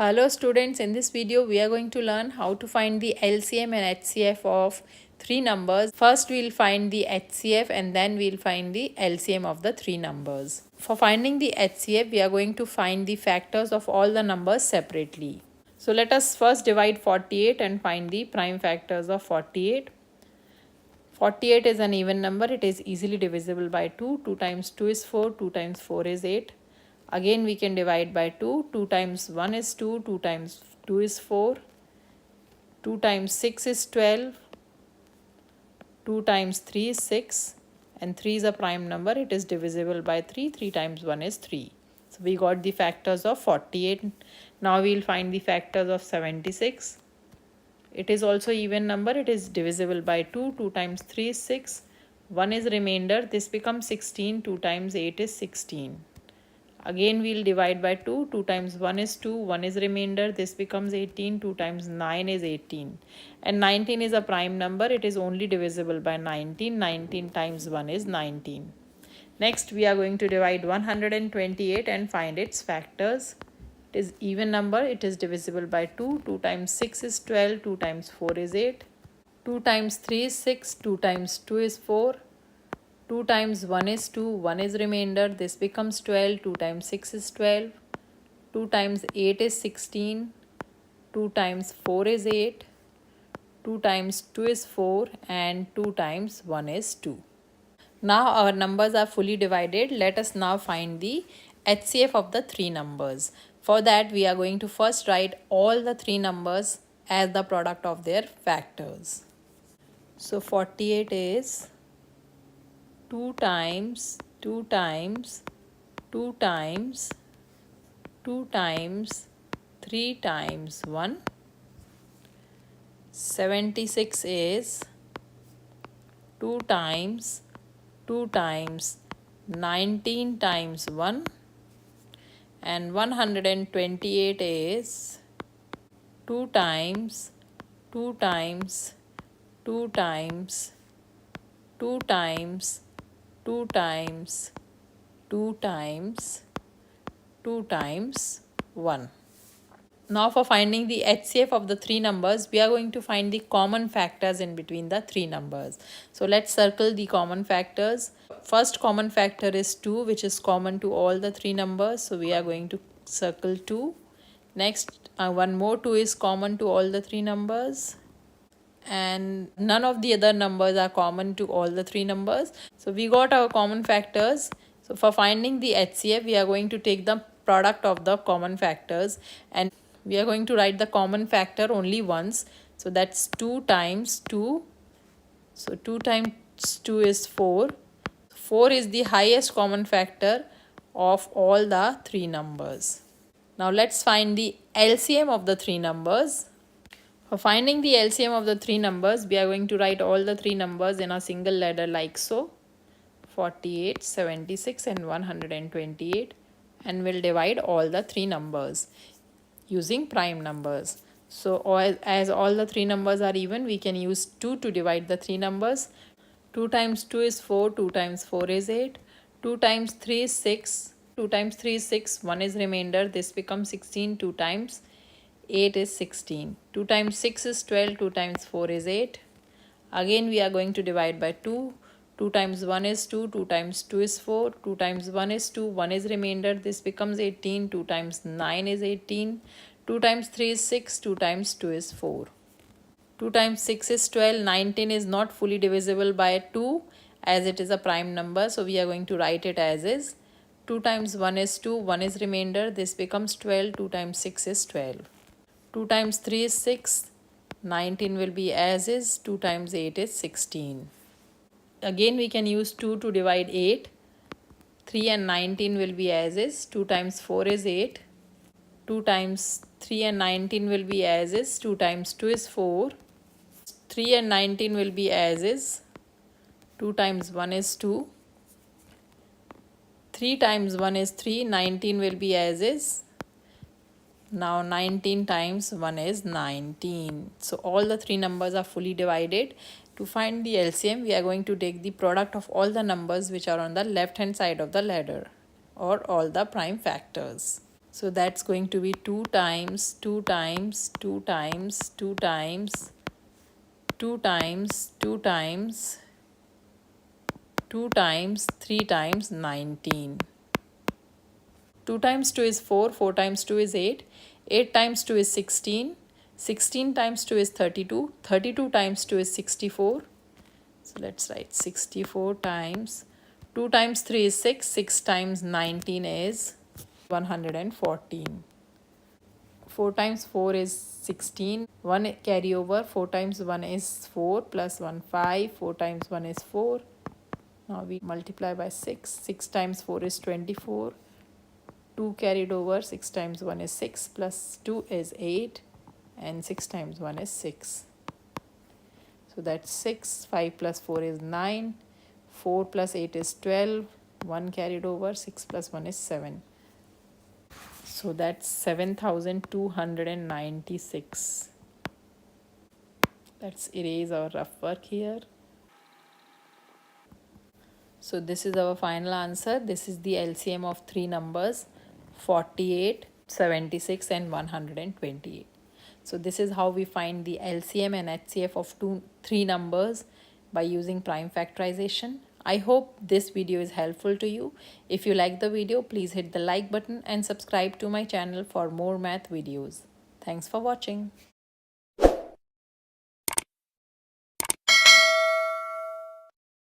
Hello students, in this video we are going to learn how to find the LCM and HCF of three numbers. First we'll find the HCF and then we'll find the LCM of the three numbers. For finding the HCF, we are going to find the factors of all the numbers separately. So let us first divide 48 and find the prime factors of 48. 48 is an even number. It is easily divisible by 2. 2 times 2 is 4. 2 times 4 is 8. Again we can divide by 2. 2 times 1 is 2. 2 times 2 is 4. 2 times 6 is 12. 2 times 3 is 6. And 3 is a prime number. It is divisible by 3. 3 times 1 is 3. So we got the factors of 48. Now we will find the factors of 76. It is also even number. It is divisible by 2. 2 times 3 is 6. 1 is remainder. This becomes 16. 2 times 8 is 16. Again we will divide by 2. 2 times 1 is 2. 1 is remainder. This becomes 18. 2 times 9 is 18. And 19 is a prime number. It is only divisible by 19. 19 times 1 is 19. Next we are going to divide 128 and find its factors. It is even number. It is divisible by 2. 2 times 6 is 12. 2 times 4 is 8. 2 times 3 is 6. 2 times 2 is 4. 2 times 1 is 2. 1 is remainder. This becomes 12. 2 times 6 is 12. 2 times 8 is 16. 2 times 4 is 8. 2 times 2 is 4. And 2 times 1 is 2. Now our numbers are fully divided. Let us now find the HCF of the three numbers. For that we are going to first write all the three numbers as the product of their factors. So 48 is 2 times 2 times 2 times 2 times 3 times 1. 76 is 2 times 2 times 19 times 1. And 128 is 2 times 2 times 2 times 2 times 2 times 2 times 2 times 1. Now for finding the HCF of the three numbers, we are going to find the common factors in between the three numbers. So let's circle the common factors. First common factor is 2, which is common to all the three numbers. So we are going to circle 2. Next, one more 2 is common to all the three numbers. And none of the other numbers are common to all the three numbers. So we got our common factors. So for finding the HCF, we are going to take the product of the common factors and we are going to write the common factor only once. So that's 2 times 2. So 2 times 2 is 4. 4 is the highest common factor of all the three numbers. Now let's find the LCM of the three numbers. For finding the LCM of the three numbers, we are going to write all the three numbers in a single ladder like so. 48, 76 and 128. And we'll divide all the three numbers using prime numbers. So as all the three numbers are even, we can use 2 to divide the three numbers. 2 times 2 is 4. 2 times 4 is 8. 2 times 3 is 6. 2 times 3 is 6. 1 is remainder. This becomes 16. 2 times 8 is 16. 2 times 6 is 12. 2 times 4 is 8. Again we are going to divide by 2. 2 times 1 is 2. 2 times 2 is 4. 2 times 1 is 2. 1 is remainder. This becomes 18. 2 times 9 is 18. 2 times 3 is 6. 2 times 2 is 4. 2 times 6 is 12. 19 is not fully divisible by 2 as it is a prime number. So we are going to write it as is. 2 times 1 is 2. 1 is remainder. This becomes 12. 2 times 6 is 12. 2 times 3 is 6. 19 will be as is. 2 times 8 is 16. Again we can use 2 to divide 8. 3 and 19 will be as is. 2 times 4 is 8. 2 times 3 and 19 will be as is. 2 times 2 is 4. 3 and 19 will be as is. 2 times 1 is 2. 3 times 1 is 3. 19 will be as is. Now 19 times 1 is 19. So all the three numbers are fully divided. To find the LCM, we are going to take the product of all the numbers which are on the left hand side of the ladder or all the prime factors. So that's going to be 2 times 2 times 2 times 2 times 2 times 2 times 2 times 3 times 19. 2 times 2 is 4, 4 times 2 is 8, 8 times 2 is 16, 16 times 2 is 32, 32 times 2 is 64. So let's write 64 times 2 times 3 is 6, 6 times 19 is 114. 4 times 4 is 16, 1 carry over, 4 times 1 is 4 plus 1 5, 4 times 1 is 4. Now we multiply by 6, 6 times 4 is 24, 2 carried over, 6 times 1 is 6 plus 2 is 8 and 6 times 1 is 6. So that's 6, 5 plus 4 is 9, 4 plus 8 is 12, 1 carried over, 6 plus 1 is 7. So that's 7,296. Let's erase our rough work here. So this is our final answer. This is the LCM of three numbers, 48, 76 and 128. So this is how we find the LCM and HCF of three numbers by using prime factorization. I hope this video is helpful to you. If you like the video, please hit the like button and subscribe to my channel for more math videos. Thanks for watching.